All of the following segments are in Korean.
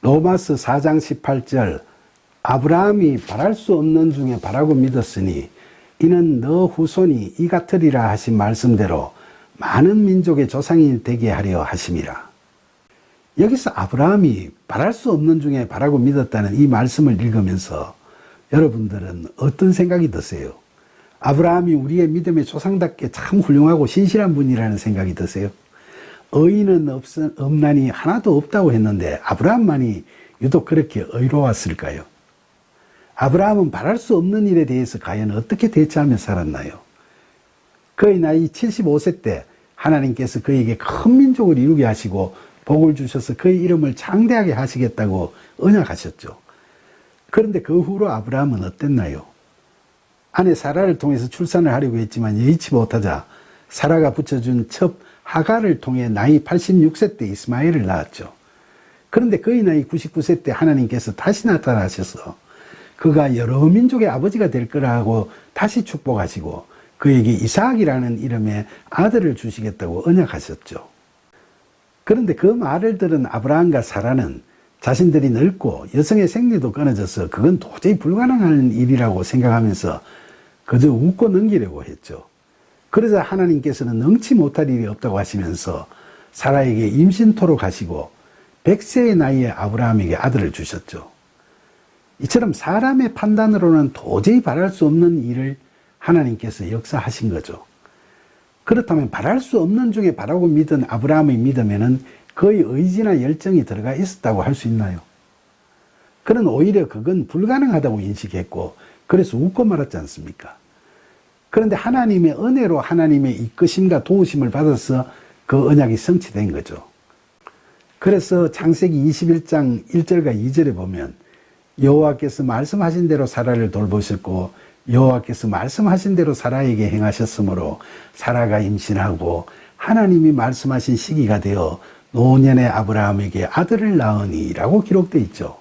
로마서 4장 18절 아브라함이 바랄 수 없는 중에 바라고 믿었으니 이는 너 후손이 이 같으리라 하신 말씀대로 많은 민족의 조상이 되게 하려 하심이라. 여기서 아브라함이 바랄 수 없는 중에 바라고 믿었다는 이 말씀을 읽으면서 여러분들은 어떤 생각이 드세요? 아브라함이 우리의 믿음의 조상답게 참 훌륭하고 신실한 분이라는 생각이 드세요? 의인은 없나니 하나도 없다고 했는데 아브라함만이 유독 그렇게 의로웠을까요? 아브라함은 바랄 수 없는 일에 대해서 과연 어떻게 대처하며 살았나요? 그의 나이 75세 때 하나님께서 그에게 큰 민족을 이루게 하시고 복을 주셔서 그의 이름을 창대하게 하시겠다고 언약하셨죠. 그런데 그 후로 아브라함은 어땠나요? 아내 사라를 통해서 출산을 하려고 했지만 여의치 못하자 사라가 붙여준 첩 하갈을 통해 나이 86세 때 이스마엘을 낳았죠. 그런데 그의 나이 99세 때 하나님께서 다시 나타나셔서 그가 여러 민족의 아버지가 될 거라고 다시 축복하시고 그에게 이삭이라는 이름의 아들을 주시겠다고 언약하셨죠. 그런데 그 말을 들은 아브라함과 사라는 자신들이 늙고 여성의 생리도 끊어져서 그건 도저히 불가능한 일이라고 생각하면서 그저 웃고 넘기려고 했죠. 그러자 하나님께서는 능치 못할 일이 없다고 하시면서 사라에게 임신토록 하시고 100세의 나이에 아브라함에게 아들을 주셨죠. 이처럼 사람의 판단으로는 도저히 바랄 수 없는 일을 하나님께서 역사하신 거죠. 그렇다면 바랄 수 없는 중에 바라고 믿은 아브라함의 믿음에는 그의 의지나 열정이 들어가 있었다고 할 수 있나요? 그는 오히려 그건 불가능하다고 인식했고 그래서 웃고 말았지 않습니까? 그런데 하나님의 은혜로 하나님의 이끄심과 도우심을 받아서 그 언약이 성취된 거죠. 그래서 창세기 21장 1절과 2절에 보면 여호와께서 말씀하신 대로 사라를 돌보셨고 여호와께서 말씀하신 대로 사라에게 행하셨으므로 사라가 임신하고 하나님이 말씀하신 시기가 되어 노년의 아브라함에게 아들을 낳으니 라고 기록되어 있죠.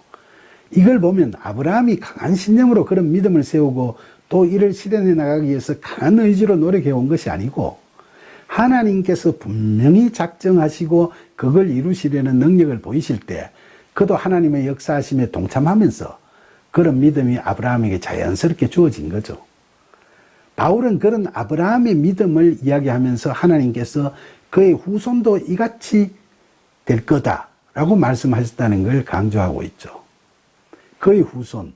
이걸 보면 아브라함이 강한 신념으로 그런 믿음을 세우고 또 이를 실현해 나가기 위해서 강한 의지로 노력해 온 것이 아니고 하나님께서 분명히 작정하시고 그걸 이루시려는 능력을 보이실 때 그도 하나님의 역사하심에 동참하면서 그런 믿음이 아브라함에게 자연스럽게 주어진 거죠. 바울은 그런 아브라함의 믿음을 이야기하면서 하나님께서 그의 후손도 이같이 될 거다라고 말씀하셨다는 걸 강조하고 있죠. 그의 후손,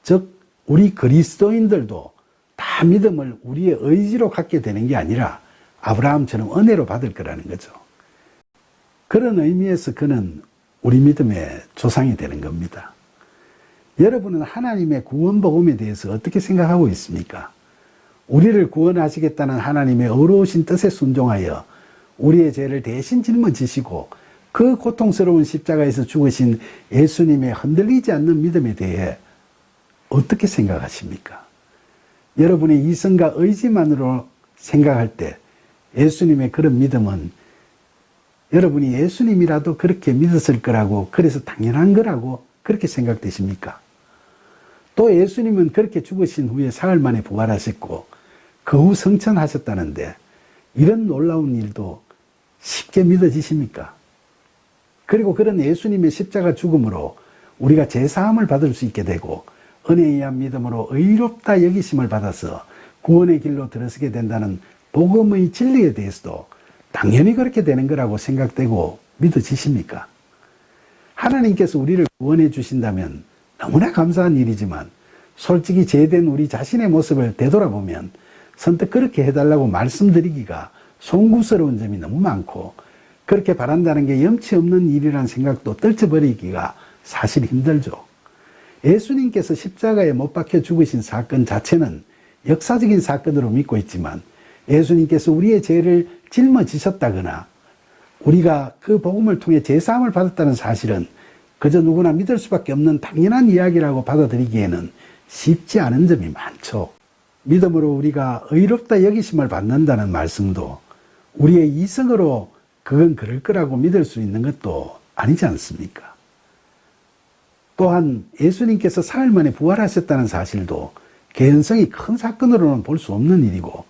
즉 우리 그리스도인들도 다 믿음을 우리의 의지로 갖게 되는 게 아니라 아브라함처럼 은혜로 받을 거라는 거죠. 그런 의미에서 그는 우리 믿음의 조상이 되는 겁니다. 여러분은 하나님의 구원 복음에 대해서 어떻게 생각하고 있습니까? 우리를 구원하시겠다는 하나님의 어려우신 뜻에 순종하여 우리의 죄를 대신 짊어지시고 그 고통스러운 십자가에서 죽으신 예수님의 흔들리지 않는 믿음에 대해 어떻게 생각하십니까? 여러분의 이성과 의지만으로 생각할 때 예수님의 그런 믿음은 여러분이 예수님이라도 그렇게 믿었을 거라고 그래서 당연한 거라고 그렇게 생각되십니까? 또 예수님은 그렇게 죽으신 후에 사흘 만에 부활하셨고 그 후 성천하셨다는데 이런 놀라운 일도 쉽게 믿어지십니까? 그리고 그런 예수님의 십자가 죽음으로 우리가 제사함을 받을 수 있게 되고 은혜에 의한 믿음으로 의롭다 여기심을 받아서 구원의 길로 들어서게 된다는 복음의 진리에 대해서도 당연히 그렇게 되는 거라고 생각되고 믿어지십니까? 하나님께서 우리를 구원해 주신다면 너무나 감사한 일이지만 솔직히 죄된 우리 자신의 모습을 되돌아보면 선뜻 그렇게 해달라고 말씀드리기가 송구스러운 점이 너무 많고 그렇게 바란다는 게 염치 없는 일이라는 생각도 떨쳐버리기가 사실 힘들죠. 예수님께서 십자가에 못 박혀 죽으신 사건 자체는 역사적인 사건으로 믿고 있지만 예수님께서 우리의 죄를 짊어지셨다거나 우리가 그 복음을 통해 제사함을 받았다는 사실은 그저 누구나 믿을 수밖에 없는 당연한 이야기라고 받아들이기에는 쉽지 않은 점이 많죠. 믿음으로 우리가 의롭다 여기심을 받는다는 말씀도 우리의 이성으로 그건 그럴 거라고 믿을 수 있는 것도 아니지 않습니까? 또한 예수님께서 사흘 만에 부활하셨다는 사실도 개연성이 큰 사건으로는 볼 수 없는 일이고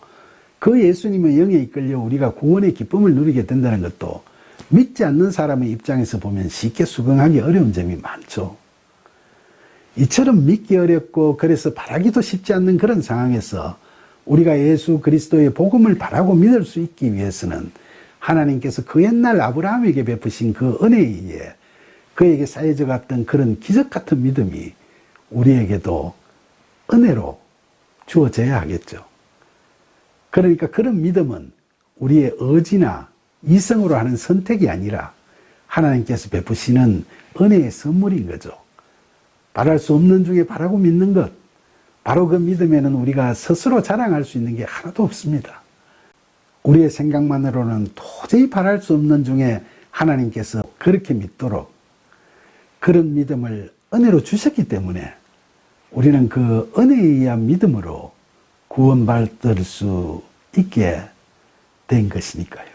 그 예수님의 영에 이끌려 우리가 구원의 기쁨을 누리게 된다는 것도 믿지 않는 사람의 입장에서 보면 쉽게 수긍하기 어려운 점이 많죠. 이처럼 믿기 어렵고 그래서 바라기도 쉽지 않는 그런 상황에서 우리가 예수 그리스도의 복음을 바라고 믿을 수 있기 위해서는 하나님께서 그 옛날 아브라함에게 베푸신 그 은혜에 의해 그에게 쌓여져 갔던 그런 기적 같은 믿음이 우리에게도 은혜로 주어져야 하겠죠. 그러니까 그런 믿음은 우리의 의지나 이성으로 하는 선택이 아니라 하나님께서 베푸시는 은혜의 선물인 거죠. 바랄 수 없는 중에 바라고 믿는 것, 바로 그 믿음에는 우리가 스스로 자랑할 수 있는 게 하나도 없습니다. 우리의 생각만으로는 도저히 바랄 수 없는 중에 하나님께서 그렇게 믿도록 그런 믿음을 은혜로 주셨기 때문에 우리는 그 은혜에 의한 믿음으로 구원받을 수 있게 된 것이니까요.